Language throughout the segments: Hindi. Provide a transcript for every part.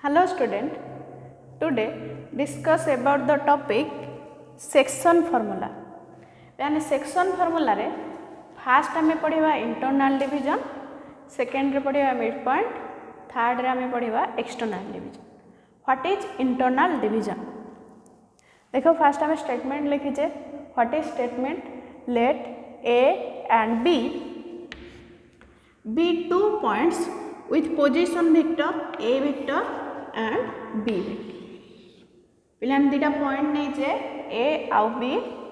Hello student, today discuss about the topic section formula. यानी section formula रे first हमें पढ़िबा internal division, second रे पढ़िबा midpoint, third रे हमें पढ़िबा external division. What is internal division? देखो first हमें statement लिखिजे. What is statement? Let A and B be 2 points with position vector A vector and B vector. पिलान दीटा पॉइंट नहीं जे A आउ B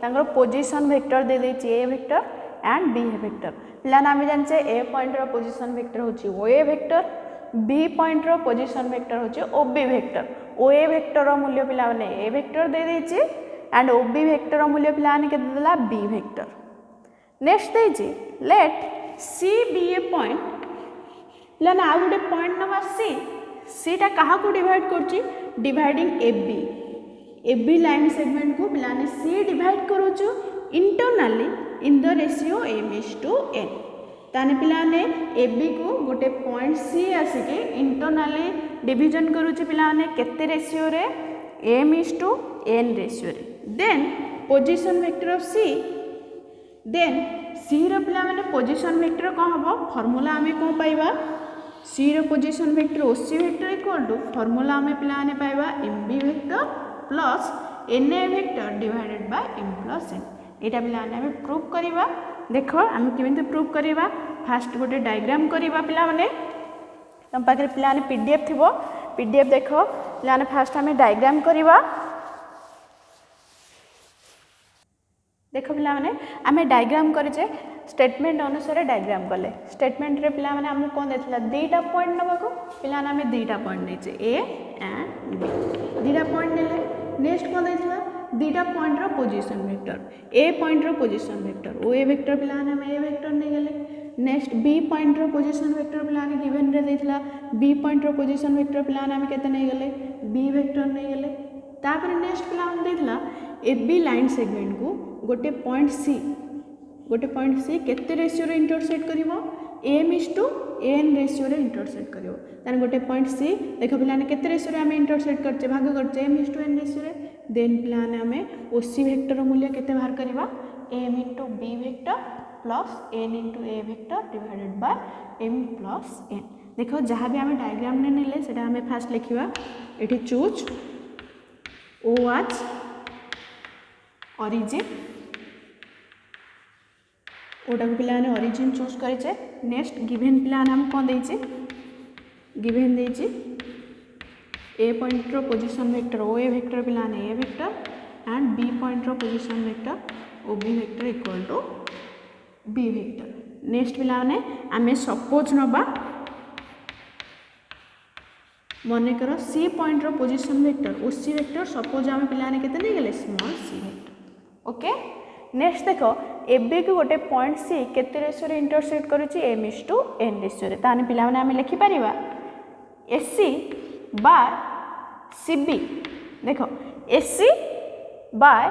तांगर पोजीशन वेक्टर दे देछि A vector and B vector. पिलान आमे जानचे A पॉइंट रो पोजीशन वेक्टर होछि OA वेक्टर, B पॉइंट रो पोजीशन वेक्टर होछि OB वेक्टर. OA वेक्टर रो मूल्य पिलाने A वेक्टर दे देछि एंड OB वेक्टर रो मूल्य पिलाने के देला B वेक्टर. नेक्स्ट देछि let C be a point. पिलाने आ गुटे पॉइंट नवा C टा कहा को डिवाइड करछि डिवाइडिंग AB लाइन सेगमेंट को पिलाने C डिवाइड करूछु internally in the ratio m:n. ताने पिलाने AB को गोटे पॉइंट C आसिके इंटरनली डिवीजन करूछु पिलाने केते रेशियो रे m:n रेशियो रे. Then position vector of C, then C रो पिला माने पोजीशन वेक्टर कोन हबो फार्मूला हमें कोन पाइबा C रो position vector OC vector equal to formula हमें पिलाने पाइबा MB vector plus NA vector divided by M plus N. एटा पिलाने हमें प्रूव करिबा. देखो हमें केमिति प्रूव करिबा. फास्ट गोटे डायग्राम करिबा पिला माने तम पाखरे पिलाने PDF थिबो. PDF देखो पिलाने फास्ट हमें डायग्राम करिबा. देखो पिला माने आमे डायग्राम करिजे स्टेटमेंट अनुसार डायग्राम कले. स्टेटमेंट रे पिला माने हमको कोन देथिला दीटा पॉइंट नबाको पिला नामे दीटा पॉइंट नेचे A एंड B. दीटा पॉइंट नेले. नेक्स्ट कोन देथिला दीटा पॉइंट रो पोजीशन वेक्टर. A पॉइंट रो पोजीशन वेक्टर OA वेक्टर पिला नामे A वेक्टर ने गेले. नेक्स्ट B पॉइंट रो पोजीशन वेक्टर पिला ने गिवन रे देथिला B पॉइंट रो पोजीशन वेक्टर पिला नामे केते ने गेले B वेक्टर ने गेले. तापर नेक्स्ट पिला हम देथिला AB लाइन सेगमेंट को गोटे पॉइंट C केते रेशियो रे इंटरसेक्ट करिवो m:n रेशियो रे इंटरसेक्ट करिवो. तान गोटे पॉइंट C देखो पिलाने केते रेशियो रे हमें इंटरसेक्ट करचे भाग करचे m:n रेशियो रे. देन पिलाने हमें OC वेक्टर रो मूल्य केते बाहर करिवा m:b vector plus n * a vector divided by m plus n. देखो जहाँ भी हमें डायग्राम ने नेले सेटा हमें फास्ट लिखिवा. एठी चूज O as origin ओटा को पिलाने ओरिजिन चूज करिचे. नेक्स्ट गिवन पिलाने हम कोन देइचे गिवन देइचे A पॉइंट रो पोजीशन वेक्टर OA वेक्टर पिलाने A vector and B point रो position vector OB vector equal to B vector. Next पिलाने आमे सपोज नबा मने करो C पॉइंट रो position vector OC vector suppose आमे पिलाने केते नै गेले small c vector. Okay. Next देखो AB को गोटे पॉइंट C केते रेशियो रे इंटरसेक्ट करूची m:n रेशियो रे. ताने पिला माने हमें लिखि परिबा AC बाय CB. देखो AC बाय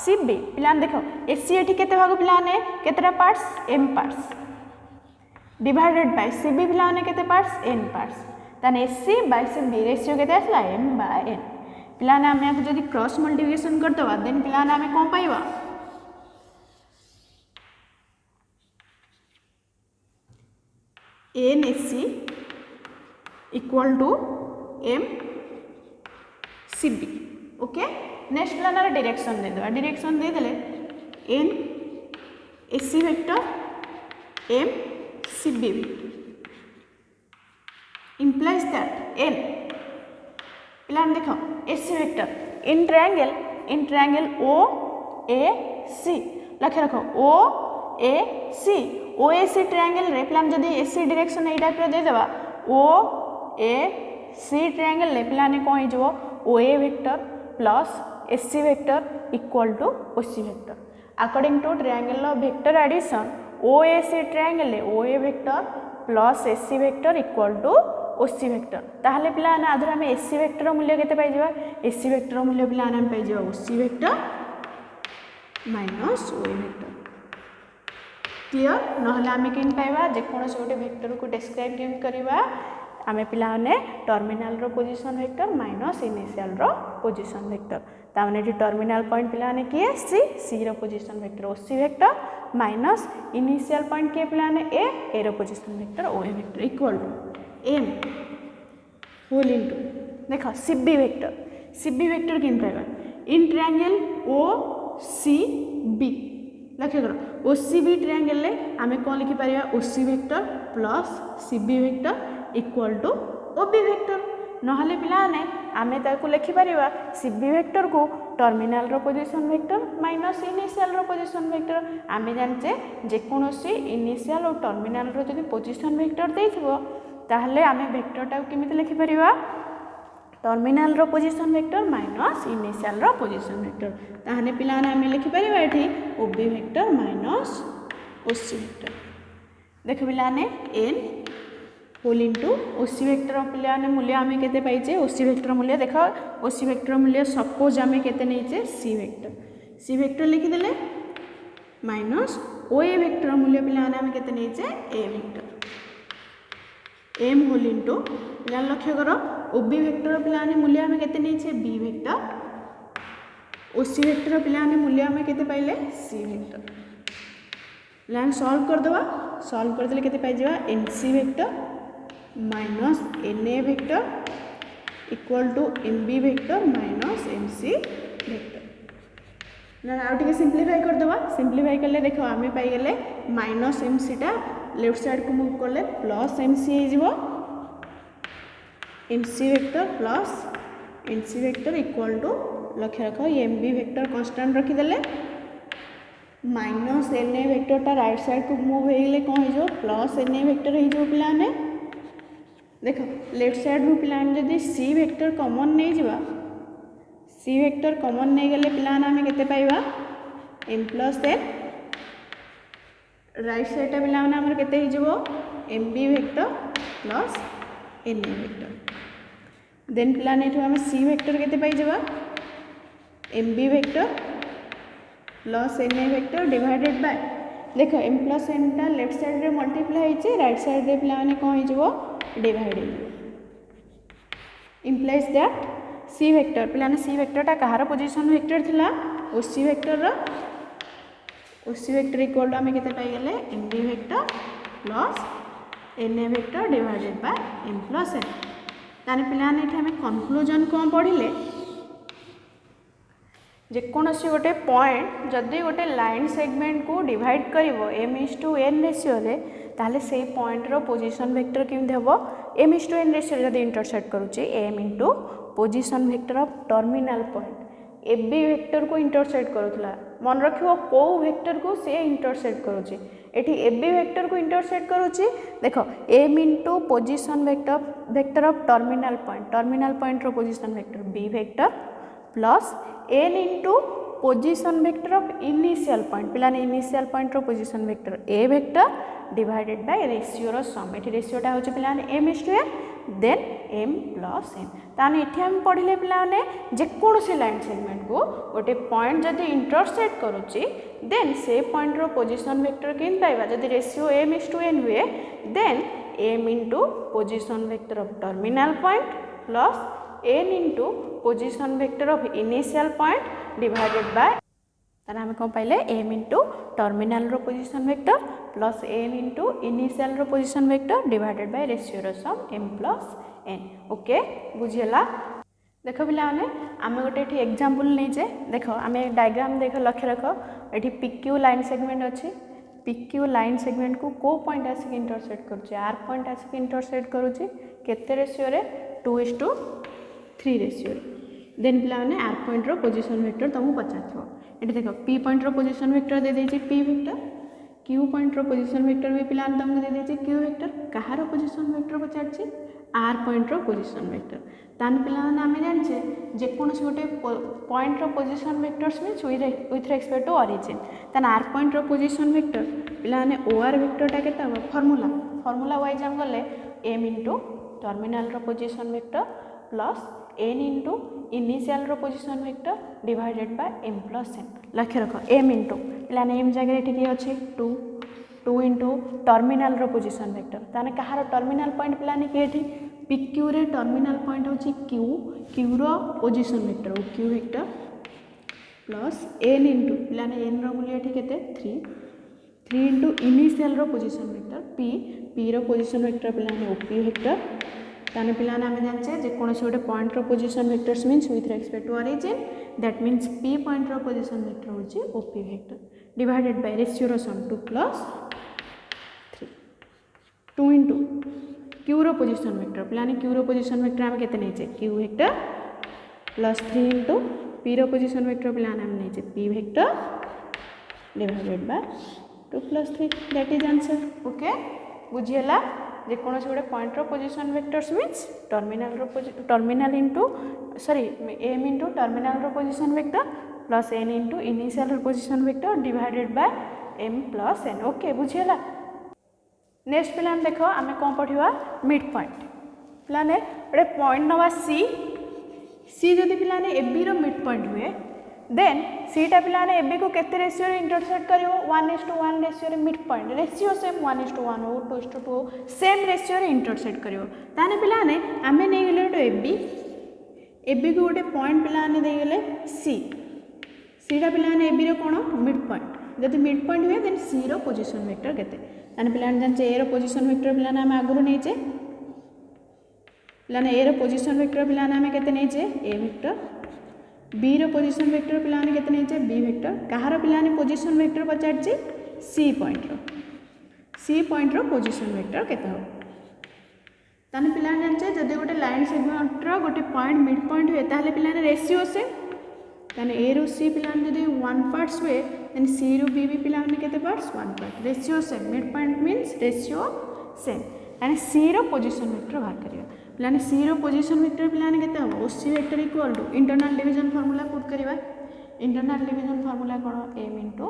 CB पिलान देखो AC एठी केते भाग पिलाने केतेटा parts m parts divided by CB पिलाने केते पार्ट्स n पार्ट्स. ताने AC बाय CB रेशियो केते आसला m बाय n. पिलाने हमें जदी क्रॉस मल्टीप्लिकेशन करतबा देन पिलाने हमें कोन पाइबा NAC equal to MCB. Okay. Next planar direction दे देबा. डायरेक्शन दे देले NAC vector MCB implies that N प्लान देखो AC vector in triangle OAC लखे रखो OAC OAC ट्रायंगल रे प्लान जदी AC डायरेक्शन ए टाइप रे दे देबा OAC ट्रायंगल रे प्लान को हो जबो OA vector plus AC vector equal to OC vector. According to triangle of vector addition OAC triangle रे OA vector plus AC vector equal to OC vector. ताहले प्लान आधर हम AC वेक्टर मूल्य केते पाइ जबा AC वेक्टर मूल्य प्लान हम पाइ जबा OC vector minus OA vector. Clear. नहले आमे केन पाइबा जे कोनोस गोटे वेक्टर को डिस्क्राइब केन करबा आमे पिलाने टर्मिनाल रो पोजीशन वेक्टर माइनस इनिशियल रो पोजीशन वेक्टर ताने ये टर्मिनल पॉइंट पिलाने किए सी रो position vector OC vector minus initial point के पिलाने ए रो position vector O A vector equal to M whole into देखो सीबी वेक्टर किन पाइबा इन ट्रायंगल ओ सी बी लक्ष्य कर ओ सी बी ट्रायंगल ले आमे कोन लिखि परिया O C vector plus CB vector equal to OB vector नहले पिलाने आमे ताको लिखि परिवा सीबी वेक्टर को टर्मिनल रो पोजीशन वेक्टर माइनस इनिशियल रो पोजीशन वेक्टर आमे जानचे जे कोनोसी इनिशियल और टर्मिनल रो जदि पोजीशन वेक्टर देथिबो ताहले आमे वेक्टर टा केमिति लिखि परिवा टर्मिनल रो पोजीशन वेक्टर माइनस इनिशियल रो पोजीशन वेक्टर ताहले पिलाने आमे लिखि परिवा एठी ओबी वेक्टर माइनस ओसी वेक्टर देखो पिलाने एन होल इनटू ओसी वेक्टर पिलाने मूल्य आमे केते पाइचे ओसी वेक्टर मूल्य देखो ओसी वेक्टर मूल्य सपोज आमे केते नैचे सी वेक्टर लिखि देले माइनस ओ ए वेक्टर मूल्य पिलाने आमे केते नैचे ए वेक्टर एम होल इनटू पिलाने लक्ष्य करो ओबी वेक्टर पिलाने मूल्य आमे केते नैचे बी वेक्टर ओसी वेक्टर पिलाने मूल्य आमे केते पाइले सी वेक्टर पिलाने सॉल्व कर दवा सॉल्व कर देले केते पाइ जवा NC vector minus N A vector equal to M B vector minus m c vector ना आउ टिके सिंप्लीफाई कर दवा सिंप्लीफाई करले देखो आमे पाइ गेले माइनस एम सी टा लेफ्ट साइड को मूव करले प्लस एम सी हे जिवो m c vector plus n c vector equal to लक्ष्य रख एम बी वेक्टर कांस्टेंट रखी देले माइनस एन ए वेक्टर टा राइट साइड को मूव हो गले कौन हो प्लस एन ए वेक्टर हो पिलाने देखो लेफ्ट साइड रू पिलाने जदि सी वेक्टर कॉमन नहीं जिवा सी वेक्टर कॉमन नहीं गले पिलाने आमे केते पाइबा M plus N right side टा पिलाने हमर केते हो जिवो M B vector plus N A vector then पिलाने एठो आमे सी वेक्टर केते पाइ जबा M B vector plus N A vector divided by देखो एम प्लस एन टा लेफ्ट साइड रे मल्टीप्लाई होइचे राइट साइड रे पिलाने कोन हो जिवो divide implies that C vector पिलाने सी वेक्टर टा कहार पोजीशन वेक्टर थिला ओ सी वेक्टर इक्वल टू आमे केते पाइ गेले m B vector plus N A vector divided by M plus N ताने पिलाने एठी आमे कंक्लूजन कोन पढिले जेकोसी गोटे पॉइंट जदि गोटे लाइन सेगमेंट को डिवाइड करिवो M is to N ratio रे ताहले से पॉइंट रो पोजीशन वेक्टर केमि हेबो M is to N ratio रे जदि इंटरसेक्ट करूची M into position vector of terminal point A B vector को इंटरसेक्ट करूथला मन रखियो को वेक्टर को से इंटरसेक्ट करूची एठी ए बी वेक्टर को इंटरसेक्ट करूची देखो M into position vector of terminal point रो position vector B vector plus N into position vector of initial point पिलाने इनिशियल पॉइंट रो position vector A vector divided by ratio रो सम एठी रेशियोटा होची पिलाने M is to N then M plus N ताने एठी हम पढिले पिलाने जे कोनोसी लाइन सेगमेंट को गोटे पॉइंट जदि इंटरसेक्ट करूची देन से पॉइंट रो पोजीशन वेक्टर केन पाइबा जदि ratio M is to N हुए then M into position vector of terminal point plus N into position vector of initial point divided by ताना हम कौन पाइले एम इंटू टर्मिनल रो position vector plus N into initial रो position vector divided by ratio रो sum M plus N okay बुझियला देखो पिलाने आम गोटे ये एग्जांपल नहीं देखो आम डायग्राम देख लक्ष्य रख ये पिक्यू लाइन सेगमेंट अच्छी पिक्यू लाइन सेगमेंट को पॉइंट आसिक इंटरसेक्ट करुच्चे आर पॉइंट आसिक इंटरसेक्ट करुच्चे केते रेशियो रे 2:3 रेशियो देन पिलाने आर पॉइंट रो पोजीशन वेक्टर तुमको पचार ये देख पी पॉइंट रो पोजीशन वेक्टर दे देछि पी वेक्टर क्यू पॉइंट रो पोजीशन वेक्टर भी पिलाने तुमको दे देछि क्यू वेक्टर कहार पोजीशन वेक्टर पचार आर पॉइंट रो पोजीशन वेक्टर तान पिलाने आम जाने जेकोसी गोटे पॉइंट रो position vectors means with respect to origin तान आर पॉइंट रो पोजीशन वेक्टर पिलाने ओ आर वेक्टरटा केते हम फॉर्मूला वाइज हम गले एम इंटू टर्मिनल रो position vector plus N into initial रो position vector divided by M plus n लक्ष्य रख एम इंटू पिलाने एम जगह ये अच्छे 2 इंटू टर्मिनल रो पोजीशन वेक्टर ताने कहार टर्मिनल पॉइंट पिलाने कि पी क्यू रे टर्मिनाल पॉइंट होची क्यू क्यू रो position vector Q vector plus N into पिलाने एन रो बोली एठी केते 3 इंटू इनिशियल रो पोजीशन वेक्टर पी रो पोजीशन वेक्टर पिलाने ओपी वेक्टर ताने पिलाने आमे जानचे जे कोनोसी गोटे पॉइंट रो position vectors means with respect to origin that means P point रो पोजीशन वेक्टर होची OP vector divided by ratio रो सम 2 प्लस 3 2 इंटू क्यू रो पोजीशन वेक्टर पिलाने क्यू रो पोजीशन वेक्टर आमे केते नेचे Q vector plus 3 into P रो पोजीशन वेक्टर पिलाने आमे नेचे P vector divided by 2 plus 3 that is answer okay बुझियला जे कोनोसी गोटे पॉइंट रो position vectors means terminal into sorry M into terminal रो position vector plus N into initial रो position vector divided by M plus N okay बुझियला नेक्स्ट पिलाने देख आम कौन पढ़ा मिड पॉइंट पिलाने गोटे पॉइंट नवा सी जदि पिलाने ए बी रो मिड पॉइंट हुए देन सीटा पिलाने ए बी को केते रेशियो रे इंटरसेक्ट करिवो 1:1 रेशियो रे मिड पॉइंट रेशियो सेम 1:1 हो 2:2 सेम रेशियो रे इंटरसेक्ट करिवो ताने पिलाने आमे नै गेले तो ए बी को गोटे पॉइंट पिलाने दे गेले सीटा पिलाने ए बी रो कोन मिड पॉइंट जदि मिड पॉइंट हुए देन सी रो पोजीशन वेक्टर केते ताने पिलाने जानचे ए रो पोजीशन वेक्टर पिलाने आमे आगुरो नेचे पिलाने ए रो पोजीशन वेक्टर पिलाने आमे केते नेचे ए वेक्टर बी रो पोजीशन वेक्टर पिलाने केते नेचे बी वेक्टर कहार पिलाने पोजीशन वेक्टर पचारची सी पॉइंट रो पोजीशन वेक्टर केते हो ताने पिलाने जानचे जदि गोटे लाइन सेगमेंट रो गोटे पॉइंट मिड पॉइंट हुए ताले पिलाने रेशियो से ताने ए रो सी पिलाने जदि 1 पार्ट्स हुए देन सी रो बी भी पिलाने केते parts 1 part ratio same mid point means ratio same यानी सी रो पोजीशन वेक्टर बाहर करिया पिलाने सी रो पोजीशन वेक्टर पिलाने केते हो OC vector equal to internal division formula put करिवा इंटरनल डिवीजन फार्मूला कोन m into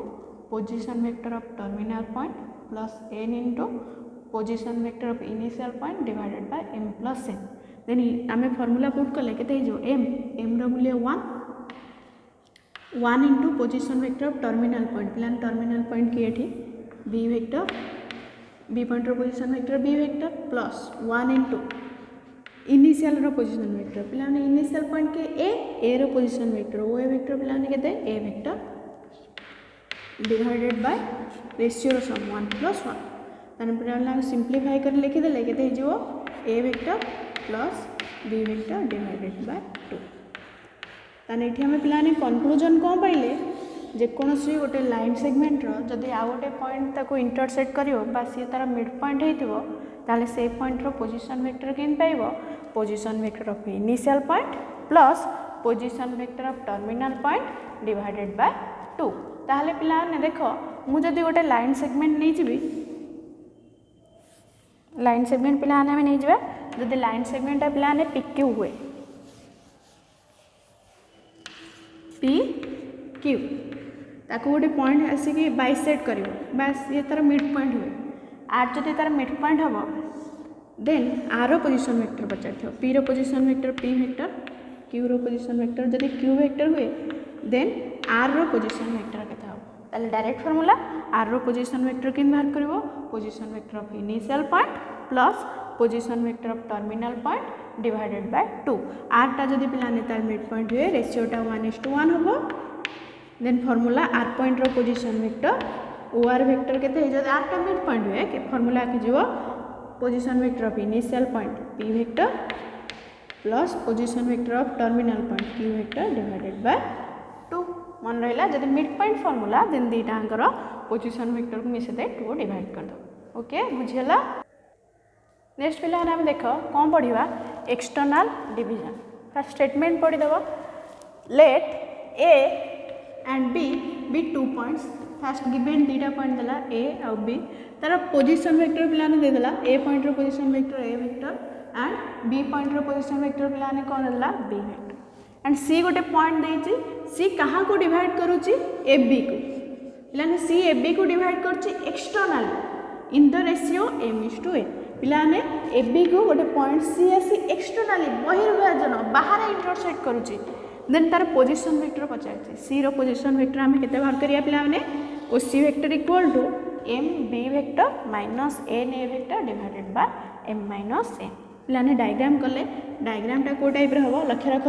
position vector of terminal point plus n into position vector of initial point divided by m plus n then आमे फार्मूला पुट करले केते हो m रो मूल्य 1 into position vector of terminal point पिलाने टर्मिनल पॉइंट की एठी b वेक्टर b पॉइंट रो position vector b vector plus 1 into initial रो पोजीशन वेक्टर पिलाने इनिशियल पॉइंट के ए रो पोजीशन वेक्टर ओ ए वेक्टर पिलाने केते A vector divided by ratio रो सम 1 प्लस 1 ताने पिलाने सिंपलीफाई कर लिखि देले केते हिजो A vector plus B vector divided by 2 ताने एठी हम पिलाने कंक्लूजन कोन पाइले जे कोनोसी गोटे लाइन सेगमेंट रो जदि आ गोटे पॉइंट ताको इंटरसेक्ट करियो बा सी तार मिड पॉइंट हेतिबो ताले से पॉइंट रो पोजीशन वेक्टर केन पाइबो position vector of initial point plus position vector of terminal point divided by 2 ताले पिलाने देखो मु जदि गोटे लाइन सेगमेंट नै जिबी लाइन सेगमेंट पिलाने में नै जिबा जदि लाइन सेगमेंट पिलाने PQ हुए PQ ताको गोटे पॉइंट आसिक बाइसेक्ट करिवो बस ये तार मिड पॉइंट हुए आर जदि तार मिड पॉइंट हबो देन आर रो पोजीशन वेक्टर पचार पी रो position vector P vector Q रो पोजीशन वेक्टर जदि क्यू वेक्टर हुए देन आर रो पोजीशन वेक्टर केते हो ताले डायरेक्ट फार्मूला आर रो पोजीशन वेक्टर केन बाहर करबो position vector of initial point plus position vector of terminal point divided by 2 R टा जदि पिलाने तार मिड पॉइंट हुए रेशियो टा 1:1 हबो देन फार्मूला आर पॉइंट रो position vector O R vector केते जदि आर टा मिड पॉइंट हुए के फार्मूला के जीवो position vector of initial point p vector plus position vector of terminal point q vector divided by 2 मन रहिला जदि मिड पॉइंट फार्मूला देन दीटा अंकर पोजीशन वेक्टर को मिसे दे 2 डिवाइड कर दो ओके बुझियला नेक्स्ट पिला हम देखो कोन पढिबा एक्सटर्नल डिवीजन फर्स्ट स्टेटमेंट पढि देबो let a and b be 2 points first given दीटा पॉइंट देला a और b तार पोजीशन वेक्टर पिलाने दे देला a पॉइंट रो position vector a vector and b point रो पोजीशन वेक्टर पिलाने कोन देला b वेक्टर एंड c गोटे पॉइंट देछि c कहाँ को डिवाइड करूछि ab को पिलाने c ab को डिवाइड करछि externally in the ratio m:a पिलाने ab को गोटे पॉइंट c आसी एक्सटर्नली बहिर्भाजन बाहर इंटरसेक्ट करूछि देन तार पोजीशन वेक्टर पचारछि c रो पोजीशन वेक्टर हमें केते बाहर करिया पिला माने o c vector equal to m b vector minus n a vector divided by m minus n पे डायग्राम कले डायग्रामटा को टाइप हम लक्ष्य रख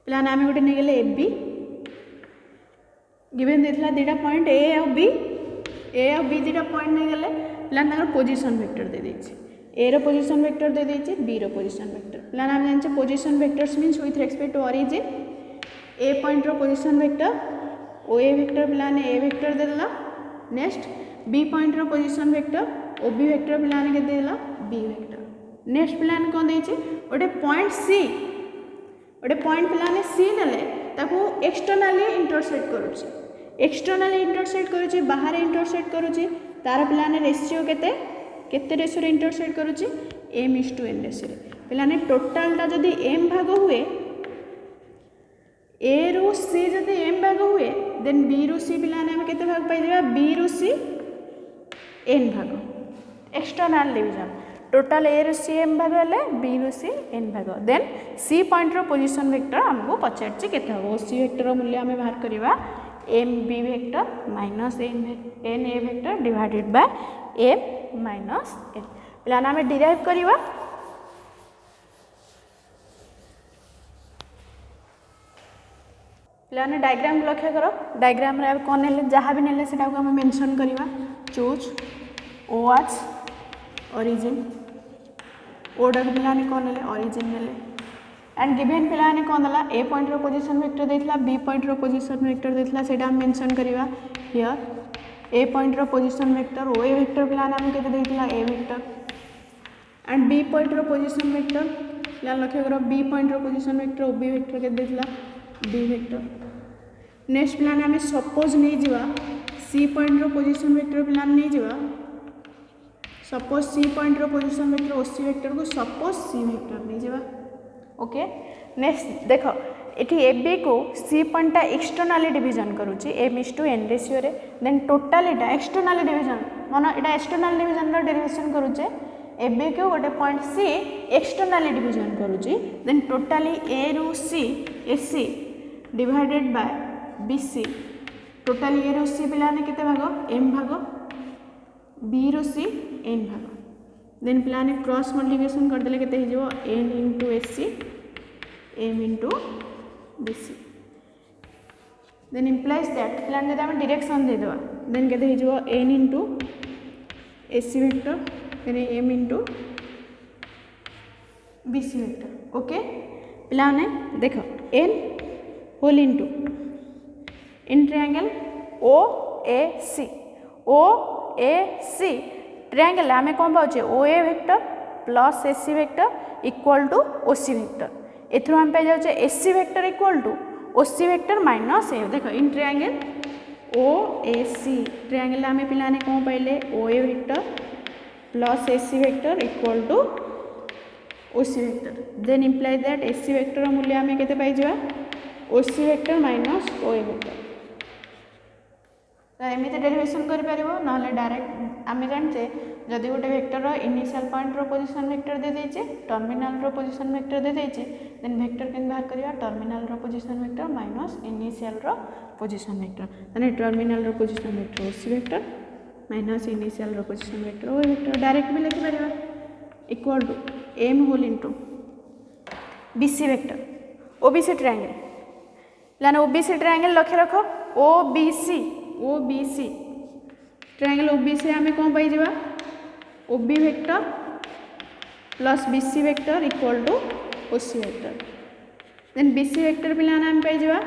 पे आम गोटे नहीं गले ए बी गिवेन देता दुटा पॉइंट ए और बी दुटा पॉइंट नहीं गले पे पोजिशन वेक्टर दे देछि ए रो पोजिशन वेक्टर दे देछि बी रो पोजिशन वेक्टर पे आम जानते position vectors means with respect to origin A point रो पोजिशन वेक्टर ओ ए वेक्टर पे ए वेक्टर देला नेक्स्ट बी पॉइंट रो position vector O B vector पे के देला बी वेक्टर नेक्स्ट पे कौन देछि गोटे पॉइंट सी गोटे पॉइंट पे सी नेले ताको एक्सटर्नली इंटरसेक्ट करुछि एक्सटर्नली इंटरसेक्ट करुछि बाहर इंटरसेक्ट करुछि तार पे रेशियो केते रेशियो रे इंटरसेक्ट करुछि m/n रेशियो रे पे टोटालटा जदि m भाग हुए ए रु सी जदि m भाग हुए देन बी रु सी पे केते भाग पाई देबा बी रु सी n भाग एक्सटर्नल डिवीजन टोटाल ए रु सी एम भाग हेले बी रु सी एन भाग देन सी पॉइंट रो पोजिशन वेक्टर आमको पचारछि केते हबो सी वेक्टर रो मूल्य आमे बाहर करबा m B vector minus N A vector divided by M minus n प्लान आमे डिराइव करबा प्लान डायग्राम लक्ष्य करो डायग्राम रे कोन नेले जहाँ भी नेले सेटा को आमे मेंशन करबा चूज ओ एच ओरिजिन ओडा पे कौन ने ओरिजिन ने एंड गिवन पे कौन दला ए पॉइंट रो पोजीशन वेक्टर देथिला बी पॉइंट रो पोजीशन वेक्टर देथिला सेटा हम मेंशन करबा हियर ए पॉइंट रो पोजीशन वेक्टर ओ ए वेक्टर पे हम केते देथिला A vector and B point रो पोजीशन वेक्टर प्लान लक्ष्य करो बी पॉइंट रो position vector O B vector केते देथिला बी वेक्टर नेक्स्ट प्लान हम सपोज नहीं जिवा सी पॉइंट रो पोजीशन वेक्टर प्लान नहीं जिवा सपोज सी पॉइंट रो पोजीशन वेक्टर ओ सी वेक्टर को सपोज सी वेक्टर नहीं जावा ओके नेक्स्ट देखो एठी ए बी को सी पॉइंट एक्सटर्नली डिवीजन करूची m/n रेशियो रे देन टोटल एटा एक्सटर्नली डिवीजन मानो एटा एक्सटर्नल डिवीजन रो डेरिवेशन करूचे ए बी को गोटे पॉइंट सी एक्सटर्नली डिवीजन करूची देन टोटली ए रु C A C divided by B C totally A रु सी पिलाने केते भाग m भाग बी रु सी एन भाग देन प्लान क्रॉस मल्टिप्लिकेशन करदेले केते हो जिवो n into S C m into B C then implies that प्लान जब हम डायरेक्शन दे देबा देन केते हो जिवो n into S c vector then m into B c vector okay प्लान देखो n whole into in triangle o a c triangle आमे कौन पाचे o A vector plus A C vector equal to O C vector एथरो हम पाई जाउचे a C vector equal to O C vector minus a देखो in triangle o a c triangle आमे पिलाने कौन पाइले O A vector plus A C vector equal to O C vector then imply that A C vector मूल्य आमे केते पाई जावा ओ सी वेक्टर माइनस ओ ए वेक्टर तो एमती डेरिवेशन कर डायरेक्ट आम जानचे जदि गोटे वेक्टर इनिशियल पॉइंट रो पोजीशन वेक्टर दे देचे टर्मिनल रो पोजीशन वेक्टर दे देचे देन वेक्टर केन बाहर करिया टर्मिनल रो पोजीशन वेक्टर माइनस इनिशियल रो पोजीशन वेक्टर माने टर्मिनल रो position vector OC vector minus initial रो position vector O vector direct भी लिखि परिबा equal to m whole into BC vector OBC triangle प्लान ओबीसी ट्रायंगल लक्ष्य रखो ओबीसी ट्रायंगल ओबीसी आमे कौन पाई जावा OB vector plus BC vector equal to OC vector then BC vector पे आमे पाई जावा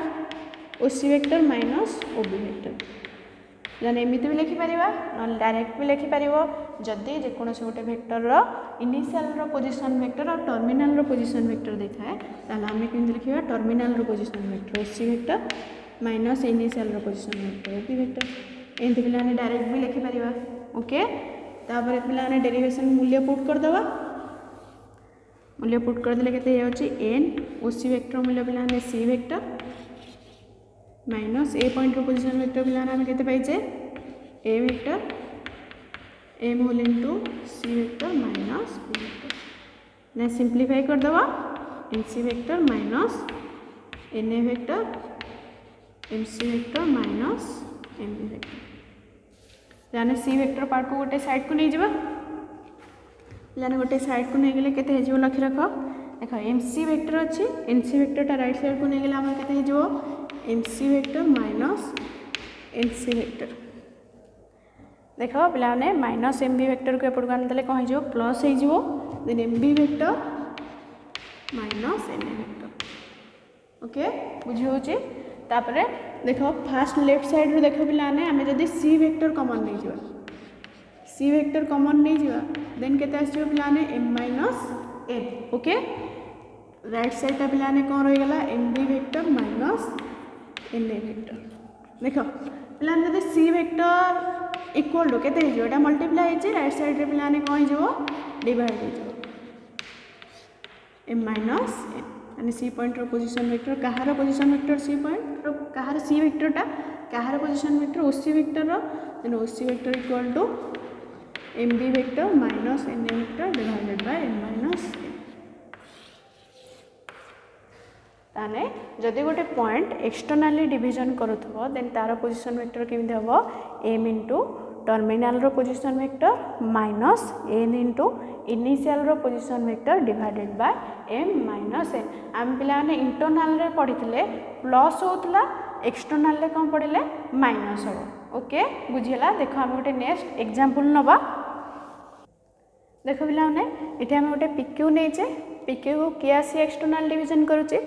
OC vector minus OB vector जाने एमती भी लिखिपर ना डायरेक्ट भी लिखिपर जदि जेकोसी गोटे वेक्टर इनिशियल पोजीशन वेक्टर और टर्मिनल पोजीशन वेक्टर देखा है आम केमती लिखा terminal position vector OC vector minus initial position vector OB vector एमती पे डायरेक्ट भी लिखिपर ओके तापर पे डेरिवेशन मूल्य पुट करदे मूल्य पुट करदे के एन ओसी वेक्टर मूल्य पे c vector minus a point position vector पे आम के पाइचे a vector m whole into c vector minus b vector ना सिंप्लीफाई करदे n c vector minus N A vector m c vector minus m B vector जाने सी वेक्टर पार्ट को गोटे साइड को नहीं जावा पिलाने गोटे साइड को नहीं गले केते हे जो लखि रख देख एमसी वेक्टर अच्छी एनसी वेक्टरटा राइट साइड को नहीं गले आम केते हे जो MC vector minus NC vector देख पिलाने माइनस एम बी वेक्टर को एपटू आनीदे कौन हो प्लस हो then m B vector minus N A vector okay बुझी होची तापरे देख फास्ट लेफ्ट साइड रू देख पिलाने आम जदि सी वेक्टर कॉमन नहीं जावा सी वेक्टर कॉमन नहीं जावा देन केते आसी पिलाने m minus n okay right side टा पिलाने कौन रही गला m B vector minus N A vector देख पिलाने जदि सी वेक्टर इक्वल टू केते हो एटा मल्टीप्लाई होची राइट साइड रे पिलाने कौन हो डिवाइड हो एम माइनस एन यानी सी पॉइंट पोजिशन वेक्टर कहार पोजिशन वेक्टर सी पॉइंट कहार सी वेक्टरटा कहार position vector OC vector then OC vector equal to M B vector minus N A vector divided by M minus N ताने जदि गोटे पॉइंट एक्सटर्नाली डिवीजन करूथबो देन तार पोजिशन वेक्टर केमिति हबो एम इंटू टर्मिनाल रो position vector minus N into initial रो position vector divided by M minus N आम पिलाने इंटरनाल रे पढ़ी प्लस होता एक्सटर्नाल रे कौन पढ़ले माइनस हम ओके बुझीला देख आम गोटे नेक्स्ट एग्जांपल नवा देख पिलाने ये आम गोटे पिक्यू नहींचे पिक्यू को किए आसी एक्सटर्नाल डिवीजन करुचे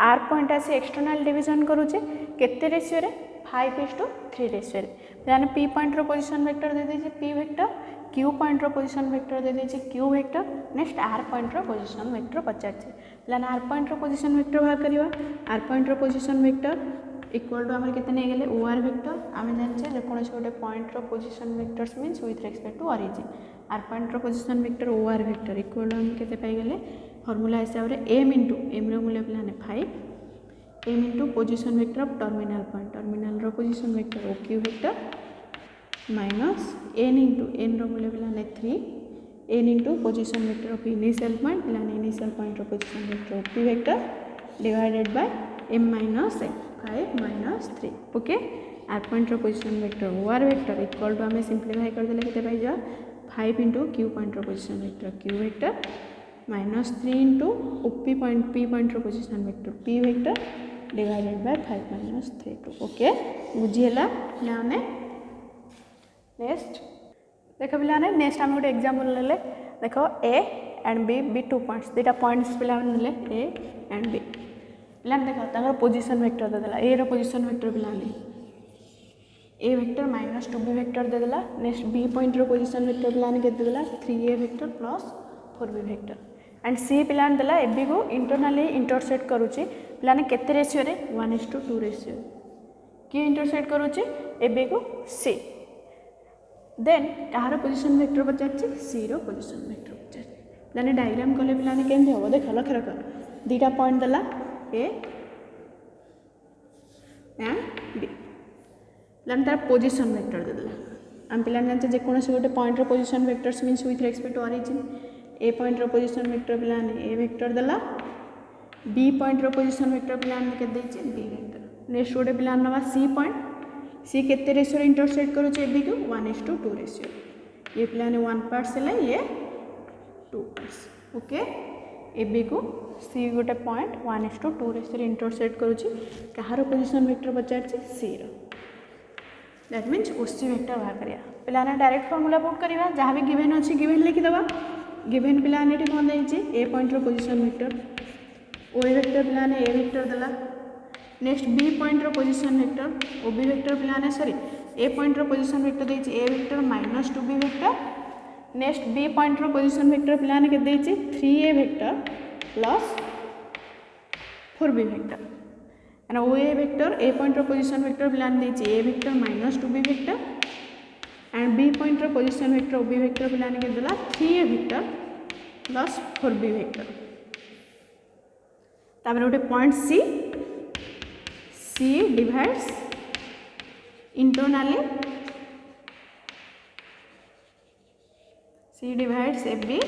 आर पॉइंट आसी एक्सटर्नाल डिवीजन करुचे केते रेशियो रे 5:3 रेशियो रे यानी पी पॉइंट रो पोजीशन वेक्टर दे दीजिए पी वेक्टर क्यू पॉइंट रो पोजीशन वेक्टर दे दीजिए Q vector next R point रो पोजीशन वेक्टर पचार लाने आर पॉइंट रो पोजीशन वेक्टर बाहर करवा आर पॉइंट रो पोजीशन वेक्टर इक्वल टू आम केते नहीं गले ओ आर वेक्टर आम जानचे जे कोनोसी गोटे पॉइंट रो position vectors means with respect to origin r point रो position vector O R vector equal to आम केते पाई गले फार्मूला हिसाब रे एम इंटू एम रो मूल्य पिलाने 5 M into position vector of terminal point terminal रो position vector O Q vector minus N into N रो मूल्य पिलाने 3 N into position vector of initial point पिलाने इनिशियल पॉइंट रो position vector O P vector divided by M minus N 5 minus 3 okay R point रो position vector O R vector equal to आम सिंप्लीफाई कर देले केते पाई जा 5 इंटू क्यू पॉइंट रो position vector Q vector minus 3 into P point रो position vector P vector divided by 5 minus 3 2 okay बुझीला पिलाने नेक्स्ट देख पिलाने नेक्स्ट आम गोटे एग्जांपल ले देख a and b two points दुटा पॉइंट्स पिला ने ए एंड बी पिलाने देख तांगर पोजीशन वेक्टर दे देला ए रो पोजीशन वेक्टर पिलाने ए वेक्टर माइनस 2b वेक्टर दे देला नेक्स्ट बी पॉइंट रो पोजीशन वेक्टर पिलाने के दे देला 3a vector plus 4b vector and C पिलाने देला ए बी को इंटरनली इंटरसेक्ट करूची पिलाने केते रेशियो रे 1:2 रेशियो कि इंटरसेक्ट करूची ए बी को सी देन कहार पोजीशन वेक्टर पचार सी रो पोजीशन वेक्टर पचार पिलाने डायग्राम कले पिलाने केमती हम देख लक्ष्य रख दुटा पॉइंट देला ए एंड बी पिलाने तार पोजीशन वेक्टर दे देला आम पिलाने जानते जेकोसी गोटे पॉइंट रो position vectors means with respect to origin A point रो पोजीशन वेक्टर पिलाने ए वेक्टर देला बी पॉइंट रो पोजीशन वेक्टर पिलाने के देछि बी वेक्टर नेक्स्ट गोटे पिलाने नवा सी पॉइंट सी केते रेशियो रे इंटरसेक्ट करूचे ए बी को 1:2 रेशियो ये पिलाने 1 पार्ट्स है ये 2 पार्ट्स ओके ए बी को सी गोटे पॉइंट 1:2 रेशियो रे इंटरसेक्ट करूची कहार पोजीशन वेक्टर पचार सी रो दैट मीन्स ओसी वेक्टर बाहर करिया पिलाने डायरेक्ट फार्मूला पुट करिवा जहाँ भी गिवन अच्छी गिवन लिखि दबा गिवन पिलाने ये कौन देछि ए पॉइंट रो पोजीशन वेक्टर ओ ए वेक्टर पिलाने ए वेक्टर देला नेक्स्ट बी पॉइंट रो position vector O B vector पिलाने सॉरी ए पॉइंट रो पोजीशन वेक्टर देछि A vector minus 2b vector next B point रो पोजीशन वेक्टर पिलाने के देछि 3a vector plus 4b vector and O A vector A point रो पोजीशन वेक्टर पिलाने देछि A vector minus 2b vector and B point रो position vector O B vector पिलाने के देला 3a vector plus 4b vector तापर गोटे point c divides internally C divides AB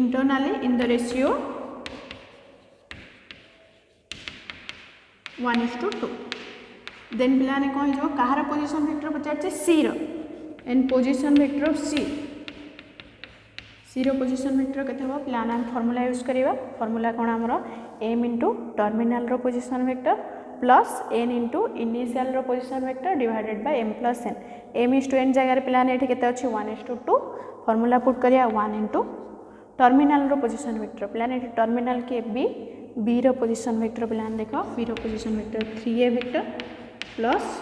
internally in the ratio 1:2 then पिलाने कौन जो कहार पोजीशन वेक्टर पचार C रो and position vector of C रो पोजीशन वेक्टर केते हो प्लान आम फार्मूला यूज करिवा फार्मूला कोन हमरो m इनटू टर्मिनल रो position vector plus n into initial रो position vector divided by m plus n m is to n जगह प्लान एठी केते अछि 1:2 फार्मूला पुट करिया 1 इनटू टर्मिनल रो पोजीशन वेक्टर प्लान एठी टर्मिनल के b रो पोजीशन वेक्टर प्लान देखो b रो position vector 3a vector plus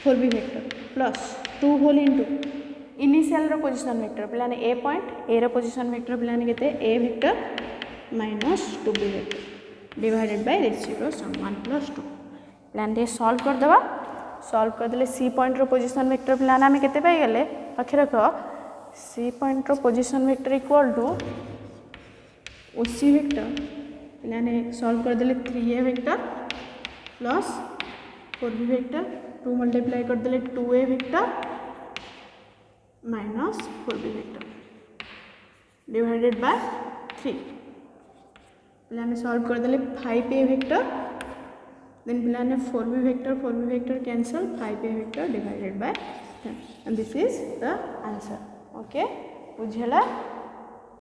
4b vector plus 2 whole into initial रो पोजीशन वेक्टर प्लान a पॉइंट a रो पोजीशन वेक्टर प्लान केते a vector minus 2b vector divided by ratio sum 1 plus 2 प्लान दे सॉल्व कर देबा सॉल्व कर देले c पॉइंट रो पोजीशन वेक्टर प्लान हमें केते पाई गेले पाखे रखो c पॉइंट रो position vector equal to oc vector plan solve कर देले 3a vector plus 4b vector 2 multiply कर देले 2a vector minus 4b vector divided by 3 प्लान सॉल्व कर देले 5a वेक्टर देन प्लान 4b vector cancel 5a vector divided by 10 and this is the answer. Okay, बुझेला।